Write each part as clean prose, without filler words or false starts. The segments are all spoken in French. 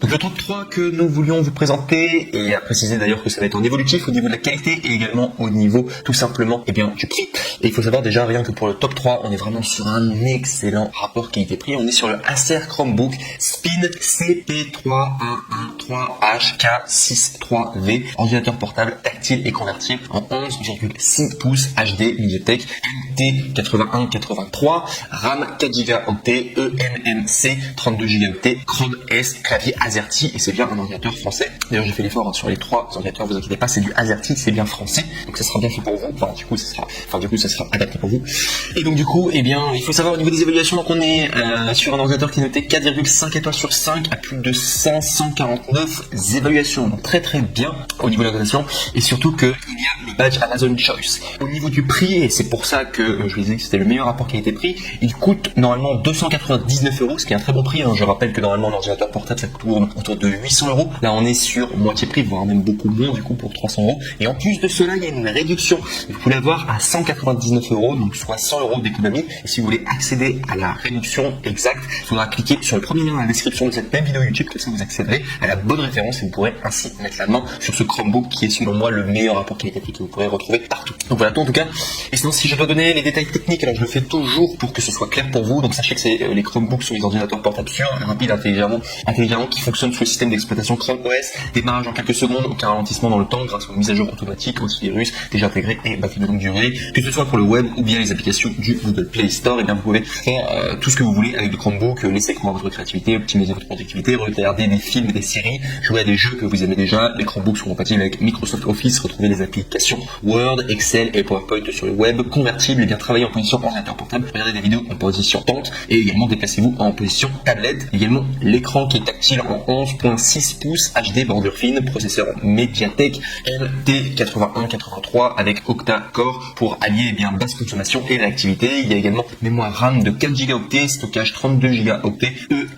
Donc le top 3 que nous voulions vous présenter, et à préciser d'ailleurs que ça va être en évolutif au niveau de la qualité et également au niveau tout simplement du prix. Et il faut savoir déjà rien que pour le top 3, on est vraiment sur un excellent rapport qualité-prix. On est sur le Acer Chromebook Spin CP311HK63V, ordinateur portable tactile et convertible en 11,6 pouces HD MediaTek MT8183, RAM 4 Go, eMMC 32 Go, Chrome S, clavier AZERTY, et c'est bien un ordinateur français. D'ailleurs j'ai fait l'effort sur les 3 ordinateurs, vous inquiétez pas, c'est du AZERTY, c'est bien français, donc ça sera bien fait pour vous. Enfin du coup ça sera adapté pour vous. Et donc du coup, il faut savoir au niveau des évaluations, donc on est sur un ordinateur qui est noté 4,5 étoiles sur 5 à plus de 549 évaluations, donc très très bien au niveau de la notation, et surtout qu'il y a le badge Amazon Choice. Au niveau du prix, et c'est pour ça que je vous disais que c'était le meilleur rapport qualité-prix, il coûte normalement 299 €, ce qui est un très bon prix. Je rappelle que normalement l'ordinateur portable ça tourne autour de 800 €. Là on est sur moitié prix, voire même beaucoup moins du coup pour 300 €. Et en plus de cela, il y a une réduction. Vous pouvez l'avoir à 199 €, donc soit 100 € d'économie. Et si vous voulez accéder à la réduction exacte, il faudra cliquer sur le premier lien dans la description de cette même vidéo YouTube, que ça vous accéderez à la bonne référence et vous pourrez ainsi mettre la main sur ce Chromebook qui est selon moi le meilleur rapport qualité-prix que vous pourrez retrouver partout. Donc voilà tout en tout cas. Et sinon si je dois donner les détails techniques, alors je le fais toujours pour que ce soit clair pour vous. Donc sachez que c'est les Chromebooks sont les ordinateurs portables sûrs, rapides, intelligemment qui fonctionnent sous le système d'exploitation Chrome OS, démarrage en quelques secondes, aucun ralentissement dans le temps grâce aux mises à jour automatiques, antivirus déjà intégrés et batterie de longue durée, que ce soit pour le web ou bien les applications du Google Play Store. Et bien vous pouvez faire tout ce que vous voulez avec le Chromebook, laisser croître votre créativité, optimiser votre productivité, regarder des films, des séries, jouer à des jeux que vous aimez déjà. Les Chromebooks sont compatibles avec Microsoft Office, retrouver les applications Word, Excel et PowerPoint sur le web, convertibles, et bien travailler en position ordinateur portable, regarder des vidéos en position tente et également déplacez-vous en position tablette. Également l'écran qui est tactile en 11,6 pouces HD, bordure fine, processeur MediaTek MT8183 avec octa-core pour allier basse consommation et réactivité. Il y a également mémoire RAM de 4 Go, stockage 32 Go,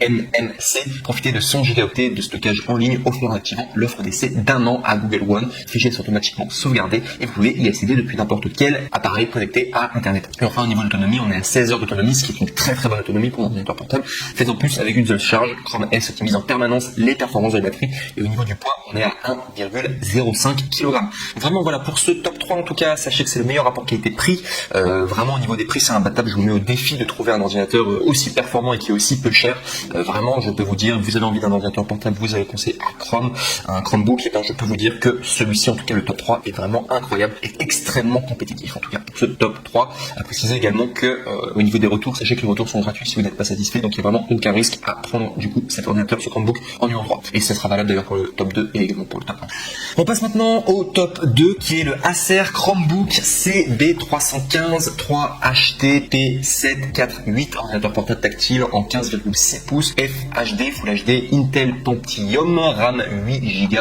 eMMC. Profitez de 100 Go de stockage en ligne offert en activant l'offre d'essai d'1 an à Google One. Fichiers sont automatiquement sauvegardés et vous pouvez y accéder depuis n'importe quel appareil connecté à Internet. Et enfin au niveau de l'autonomie, on est à 16 heures d'autonomie, ce qui est une très très bonne autonomie pour un ordinateur portable. Faites en plus avec une seule charge. Chrome S optimise en permanence les performances de la batterie, et au niveau du poids on est à 1,05 kg. Vraiment voilà pour ce top 3 en tout cas, sachez que c'est le meilleur rapport qualité-prix. Vraiment au niveau des prix c'est imbattable. Je vous mets au défi de trouver un ordinateur aussi performant et qui est aussi peu cher. Vraiment je peux vous dire, vous avez envie d'un ordinateur portable, vous avez pensé à un Chromebook, et bien je peux vous dire que celui-ci en tout cas le top 3 est vraiment incroyable et extrêmement compétitif en tout cas pour ce top 3. À préciser également que au niveau des retours, sachez que les retours sont gratuits si vous n'êtes pas satisfait, donc il n'y a vraiment aucun risque à prendre du coup cet ordinateur, ce Chromebook en numéro 3. Et ça sera valable d'ailleurs pour le top 2 et également pour le top 1. On passe maintenant au top 2 qui est le Acer Chromebook CB315 3HTP748, ordinateur portable tactile en 15,6 pouces, FHD, Full HD, Intel Pentium, RAM 8 Go,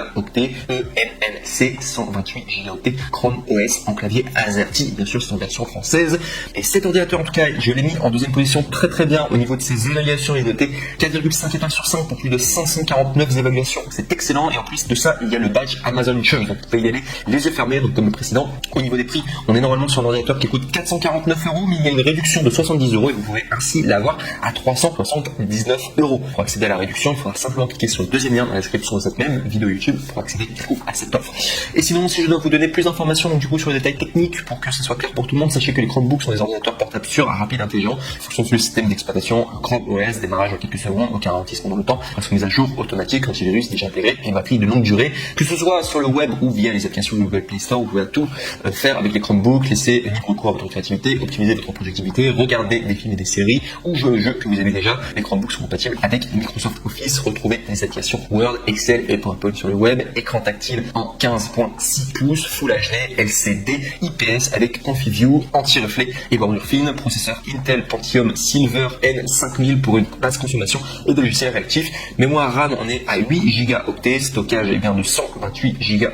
eMMC 128 Go, Chrome OS en clavier AZERTY, bien sûr c'est en version française. Et cet ordinateur en tout cas je l'ai mis en deuxième position très très bien au niveau de ses évaluations. Il est noté 4,5 étoiles sur 5 pour plus de 549 évaluations, c'est excellent. Et en plus de ça il y a le badge Amazon Choice, donc vous pouvez y aller les yeux fermés. Donc comme le précédent, au niveau des prix on est normalement sur un ordinateur qui coûte 449 €, mais il y a une réduction de 70 € et vous pouvez ainsi l'avoir à 379 €. Pour accéder à la réduction il faudra simplement cliquer sur le deuxième lien dans la description de cette même vidéo YouTube pour accéder du coup à cette offre. Et sinon si je dois vous donner plus d'informations donc du coup sur les détails techniques pour que ce soit clair pour tout le monde, sachez que les Chromebooks sont des ordinateurs portables sûrs, rapides, intelligents, fonctionnent sur le système d'exploitation Chrome OS, démarrage en quelques secondes, aucun ralentissement dans le temps, grâce aux mises à jour automatiques, antivirus déjà intégrés et batterie de longue durée. Que ce soit sur le web ou via les applications du Google Play Store, vous pouvez tout faire avec les Chromebooks, laisser libre cours à votre créativité, optimiser votre productivité, regarder des films et des séries ou jouer aux jeux que vous aimez déjà. Les Chromebooks sont compatibles avec Microsoft Office, retrouver les applications Word, Excel et PowerPoint sur le web, écran tactile en 15,6 pouces, Full HD, LCD, IPS avec ConfiView, anti-reflet et bordure fine, processeur Intel Pentium Silver N5000 pour une basse consommation et de logiciels réactifs. Mémoire RAM on est à 8 Go, stockage de 128 Go,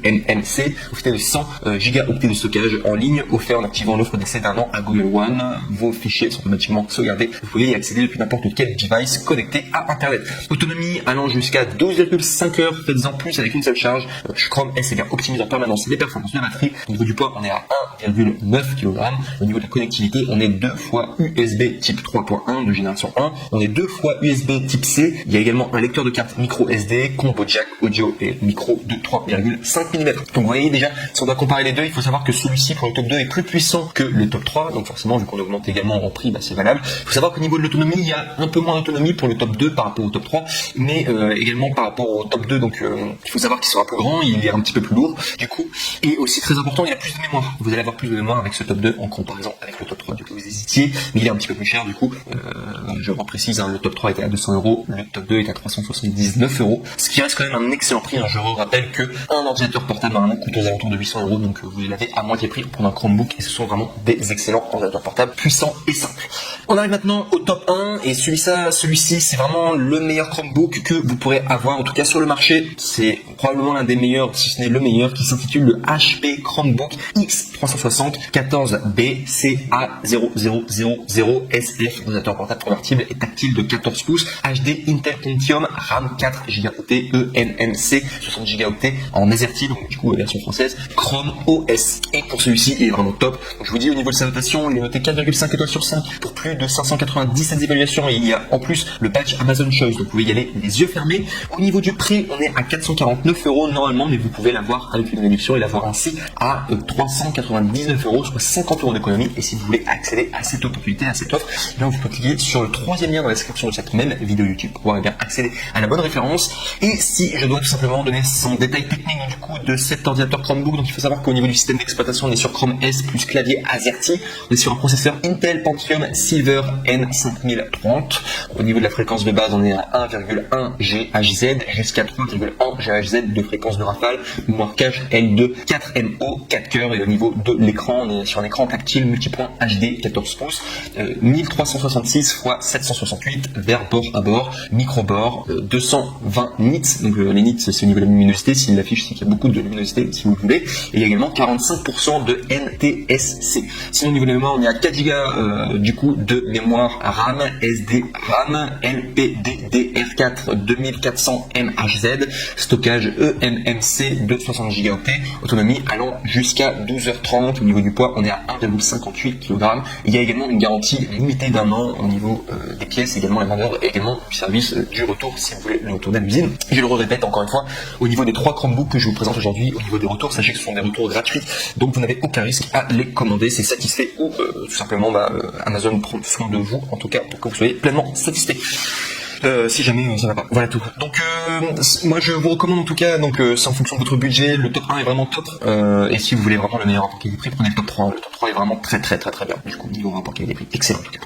eMMC, profitez de 100 Go de stockage en ligne offert en activant l'offre d'essai d'1 an à Google One. Vos fichiers sont automatiquement sauvegardés, vous pouvez y accéder depuis n'importe quel device connecté à Internet. Autonomie allant jusqu'à 12,5 heures, faites-en plus avec une seule charge. Chrome S optimise en permanence les performances de la batterie. Au niveau du poids on est à 1,9 kg. Au niveau de la connectivité on est 2 fois USB type 3.1 de génération 1, on est 2 fois USB type C, il y y a également un lecteur de carte micro SD, combo jack, audio et micro de 3,5 mm. Donc vous voyez déjà, si on doit comparer les deux, il faut savoir que celui-ci pour le top 2 est plus puissant que le top 3, donc forcément vu qu'on augmente également en prix, c'est valable. Il faut savoir qu'au niveau de l'autonomie, il y a un peu moins d'autonomie pour le top 2 par rapport au top 3, mais également par rapport au top 2, donc il faut savoir qu'il sera plus grand, il est un petit peu plus lourd du coup, et aussi très important, il a plus de mémoire. Vous allez avoir plus de mémoire avec ce top 2 en comparaison avec le top 3, du coup vous hésitiez, mais il est un petit peu plus cher du coup, je reprécise, le top 3 était à 200 €, le top 2 est à 379 €, ce qui reste quand même un excellent prix. Je vous rappelle que un ordinateur portable normalement coûte aux alentours de 800 €, donc vous l'avez à moitié prix pour un Chromebook, et ce sont vraiment des excellents ordinateurs portables, puissants et simples. On arrive maintenant au top 1, et celui-ci c'est vraiment le meilleur Chromebook que vous pourrez avoir, en tout cas sur le marché. C'est probablement l'un des meilleurs, si ce n'est le meilleur, qui s'intitule le HP Chromebook X360 14BCA0000SF, ordinateur portable convertible et tactile de 14 pouces, HD Intel Pentium, RAM 4 Go, eMMC 60 Go en AZERTY, donc du coup version française, Chrome OS. Et pour celui-ci, il est vraiment top. Donc, je vous dis, au niveau de sa notation, il est noté 4,5 étoiles sur 5 pour plus de 597 évaluations, et il y a en plus le patch Amazon Choice, donc vous pouvez y aller les yeux fermés. Au niveau du prix, on est à 449 € normalement, mais vous pouvez l'avoir avec une réduction et l'avoir ainsi à 399 €, soit 50 € d'économie. Et si vous voulez accéder à cette opportunité, à cette offre, eh bien vous pouvez cliquer sur le troisième lien dans la description de cette même vidéo YouTube pour pouvoir accéder à la bonne référence. Et si je dois tout simplement donner son détail technique du coup de cet ordinateur Chromebook, donc il faut savoir qu'au niveau du système d'exploitation, on est sur Chrome S plus clavier AZERTY, on est sur un processeur Intel Pentium Silver N5030. Au niveau de la fréquence de base, on est à 1,1 GHz jusqu'à 3,1 GHz de fréquence de rafale, mémoire cache L2, 4 MO, 4 cœurs, et au niveau de l'écran, on est sur un écran tactile multipoint HD 14 pouces, 1366 x 768 vers bord à bord, micro bord, 220 nits, donc les nits c'est au niveau de la luminosité, s'il l'affiche c'est qu'il y a beaucoup de luminosité si vous voulez, et il y a également 45% de NTSC. Sinon au niveau de la mémoire, on est à 4 Go du coup de mémoire RAM, SD RAM, LPDDR4 2400 MHz, stockage eMMC de 60 Go, autonomie allant jusqu'à 12h30. Au niveau du poids, on est à 1,58 kg. Il y a également une garantie limitée d'1 an au niveau des pièces, également les vendeurs, et également du service du retour si vous voulez le retourner à l'usine. Je le répète encore une fois, au niveau des 3 Chromebooks que je vous présente aujourd'hui, au niveau des retours, sachez que ce sont des retours gratuits, donc vous n'avez aucun risque à les commander. C'est satisfait ou tout simplement Amazon prend soin de vous, en tout cas pour que vous soyez pleinement satisfait. Si jamais ça va pas. Voilà tout. Donc moi je vous recommande en tout cas, donc c'est en fonction de votre budget, le top 1 est vraiment top, et si vous voulez vraiment le meilleur rapport qualité-prix, prenez le top 3. Le top 3 est vraiment très bien. Du coup niveau rapport qualité-prix, excellent en tout cas.